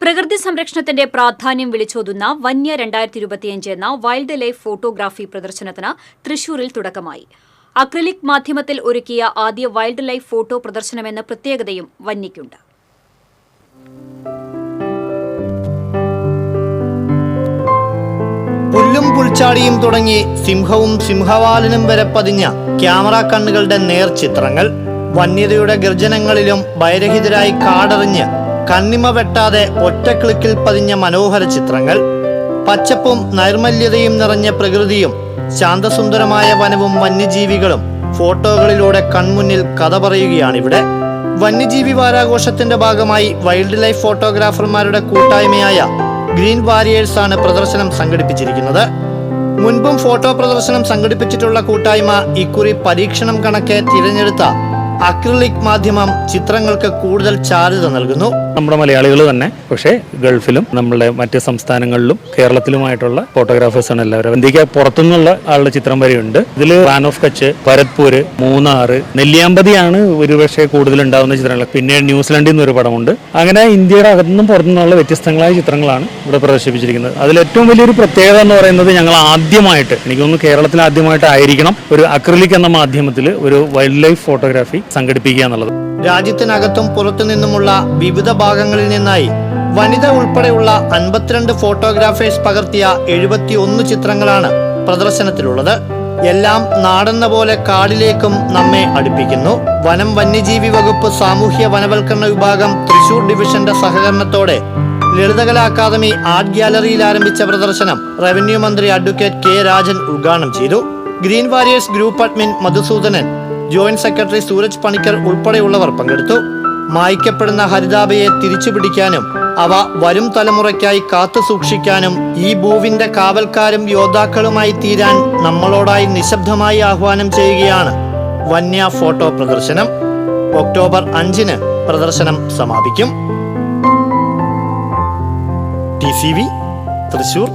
പ്രകൃതി സംരക്ഷണത്തിന്റെ പ്രാധാന്യം വിളിച്ചോതുന്ന വന്യ 2025 എന്ന വൈൽഡ് ലൈഫ് ഫോട്ടോഗ്രാഫി പ്രദർശനത്തിന് തൃശൂരിൽ തുടക്കമായി. അക്രിലിക് മാധ്യമത്തിൽ ഒരുക്കിയ ആദ്യ വൈൽഡ് ലൈഫ് ഫോട്ടോ പ്രദർശനമെന്ന പ്രത്യേകതയും വന്യയ്ക്കുണ്ട്. പുല്ലും പുൽച്ചാടിയും തുടങ്ങി സിംഹവും സിംഹവാലനും വരെ പതിഞ്ഞ ക്യാമറ കണ്ണുകളുടെ നേർചിത്രങ്ങൾ, വന്യതയുടെ ഗർജനങ്ങളിലും ഭയരഹിതരായി കാടറിഞ്ഞ് കണ്ണിമ വെട്ടാതെ ഒറ്റ ക്ലിക്കിൽ പതിഞ്ഞ മനോഹര ചിത്രങ്ങൾ, പച്ചപ്പും നൈർമല്യതയും നിറഞ്ഞ പ്രകൃതിയും ശാന്തസുന്ദരമായ വനവും വന്യജീവികളും ഫോട്ടോകളിലൂടെ കൺമുന്നിൽ കഥ പറയുകയാണിവിടെ. വന്യജീവി വാരാഘോഷത്തിന്റെ ഭാഗമായി വൈൽഡ് ലൈഫ് ഫോട്ടോഗ്രാഫർമാരുടെ കൂട്ടായ്മയായ ഗ്രീൻ വാരിയേഴ്സ് ആണ് പ്രദർശനം സംഘടിപ്പിച്ചിരിക്കുന്നത്. മുൻപും ഫോട്ടോ പ്രദർശനം സംഘടിപ്പിച്ചിട്ടുള്ള കൂട്ടായ്മ ഇക്കുറി പരീക്ഷണം കണക്കെ തിരഞ്ഞെടുത്ത അക്രിലിക് മാധ്യമം ചിത്രങ്ങൾക്ക് കൂടുതൽ ചാരുത നൽകുന്നു. നമ്മുടെ മലയാളികൾ തന്നെ, പക്ഷേ ഗൾഫിലും നമ്മളുടെ മറ്റ് സംസ്ഥാനങ്ങളിലും കേരളത്തിലുമായിട്ടുള്ള ഫോട്ടോഗ്രാഫേഴ്സാണ് എല്ലാവരും. ഇന്ത്യക്ക് പുറത്തുനിന്നുള്ള ആളുടെ ചിത്രം വരെയുണ്ട്. ഇതിൽ റാൻ ഓഫ് കച്ച്, ഭരത്പൂര്, മൂന്നാർ, നെല്ലിയാമ്പതിയാണ് ഒരുപക്ഷെ കൂടുതൽ ഉണ്ടാകുന്ന ചിത്രങ്ങൾ. പിന്നെ ന്യൂസിലൻഡിൽ നിന്ന് ഒരു പടമുണ്ട്. അങ്ങനെ ഇന്ത്യയുടെ അകത്തുനിന്നും പുറത്തുനിന്നുള്ള വ്യത്യസ്തങ്ങളായ ചിത്രങ്ങളാണ് ഇവിടെ പ്രദർശിപ്പിച്ചിരിക്കുന്നത്. അതിൽ ഏറ്റവും വലിയൊരു പ്രത്യേകത എന്ന് പറയുന്നത്, ഞങ്ങൾ ആദ്യമായിട്ട്, എനിക്ക് തോന്നുന്നു കേരളത്തിൽ ആദ്യമായിട്ടായിരിക്കണം, ഒരു അക്രിലിക് എന്ന മാധ്യമത്തിൽ ഒരു വൈൽഡ് ലൈഫ് ഫോട്ടോഗ്രാഫി സംഘടിപ്പിക്കുക എന്നുള്ളത്. രാജ്യത്തിനകത്തും പുറത്തു നിന്നുമുള്ള വിവിധ ഭാഗങ്ങളിൽ നിന്നായി വനിത ഉൾപ്പെടെയുള്ള 52 ഫോട്ടോഗ്രാഫേഴ്സ് പകർത്തിയ 71 ചിത്രങ്ങളാണ് പ്രദർശനത്തിലുള്ളത്. എല്ലാം നാടെന്ന പോലെ കാടിലേക്കും നമ്മെ അടുപ്പിക്കുന്നു. വനം വന്യജീവി വകുപ്പ് സാമൂഹ്യ വനവൽക്കരണ വിഭാഗം തൃശൂർ ഡിവിഷന്റെ സഹകരണത്തോടെ ലളിതകലാ അക്കാദമി ആർട്ട് ഗ്യാലറിയിൽ ആരംഭിച്ച പ്രദർശനം റവന്യൂ മന്ത്രി അഡ്വക്കേറ്റ് കെ രാജൻ ഉദ്ഘാടനം ചെയ്തു. Green warriors group admin Madhusudanan, joint secretary Suraj Panicker ഉൾപ്പെടെയുള്ളവർ പങ്കെടുത്തു. മായ്ക്കപ്പെടുന്ന ഹരിതാഭയെ തിരിച്ചുപിടിക്കാനും അവ വരും തലമുറയ്ക്കായി കാത്തു സൂക്ഷിക്കാനും ഈ ഭൂവിന്റെ കാവൽക്കാരും യോദ്ധാക്കളുമായി തീരാൻ നമ്മളോടായി നിശബ്ദമായി ആഹ്വാനം ചെയ്യുകയാണ് വന്യ ഫോട്ടോ പ്രദർശനം. ഒക്ടോബർ 5-ന് പ്രദർശനം സമാപിക്കും. TCV തൃശൂർ.